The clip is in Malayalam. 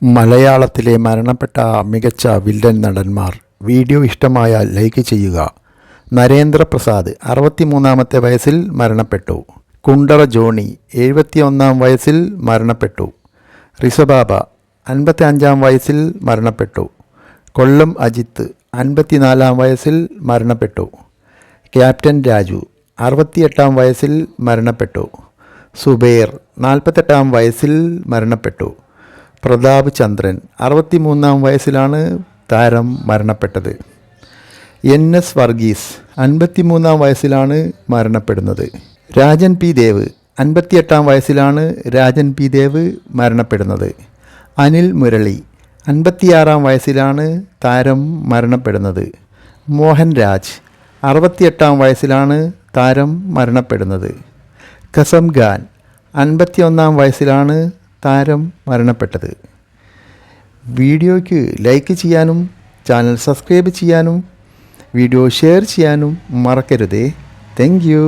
മലയാളത്തിലെ മരണപ്പെട്ട മികച്ച വില്ലൻ നടന്മാർ. വീഡിയോ ഇഷ്ടമായാൽ ലൈക്ക് ചെയ്യുക. നരേന്ദ്രപ്രസാദ് 63-ാമത്തെ വയസ്സിൽ മരണപ്പെട്ടു. കുണ്ടറ ജോണി 71-ാം വയസ്സിൽ മരണപ്പെട്ടു. റിഷബാബ 55-ാം വയസ്സിൽ മരണപ്പെട്ടു. കൊല്ലം അജിത്ത് 54-ാം വയസ്സിൽ മരണപ്പെട്ടു. ക്യാപ്റ്റൻ രാജു 68-ാം വയസ്സിൽ മരണപ്പെട്ടു. സുബൈർ 48-ാം വയസ്സിൽ മരണപ്പെട്ടു. പ്രതാപ് ചന്ദ്രൻ 63-ാം വയസ്സിലാണ് താരം മരണപ്പെട്ടത്. NS വർഗീസ് 53-ാം വയസ്സിലാണ് മരണപ്പെടുന്നത്. രാജൻ പി ദേവ് 58-ാം വയസ്സിലാണ് രാജൻ പി ദേവ് മരണപ്പെടുന്നത്. അനിൽ മുരളി 56-ാം വയസ്സിലാണ് താരം മരണപ്പെടുന്നത്. മോഹൻ രാജ് 68-ാം വയസ്സിലാണ് താരം മരണപ്പെടുന്നത്. കസം ഖാൻ 51-ാം വയസ്സിലാണ് താരം മരണപ്പെട്ടത്. വീഡിയോയ്ക്ക് ലൈക്ക് ചെയ്യാനും ചാനൽ സബ്സ്ക്രൈബ് ചെയ്യാനും വീഡിയോ ഷെയർ ചെയ്യാനും മറക്കരുതേ. Thank you.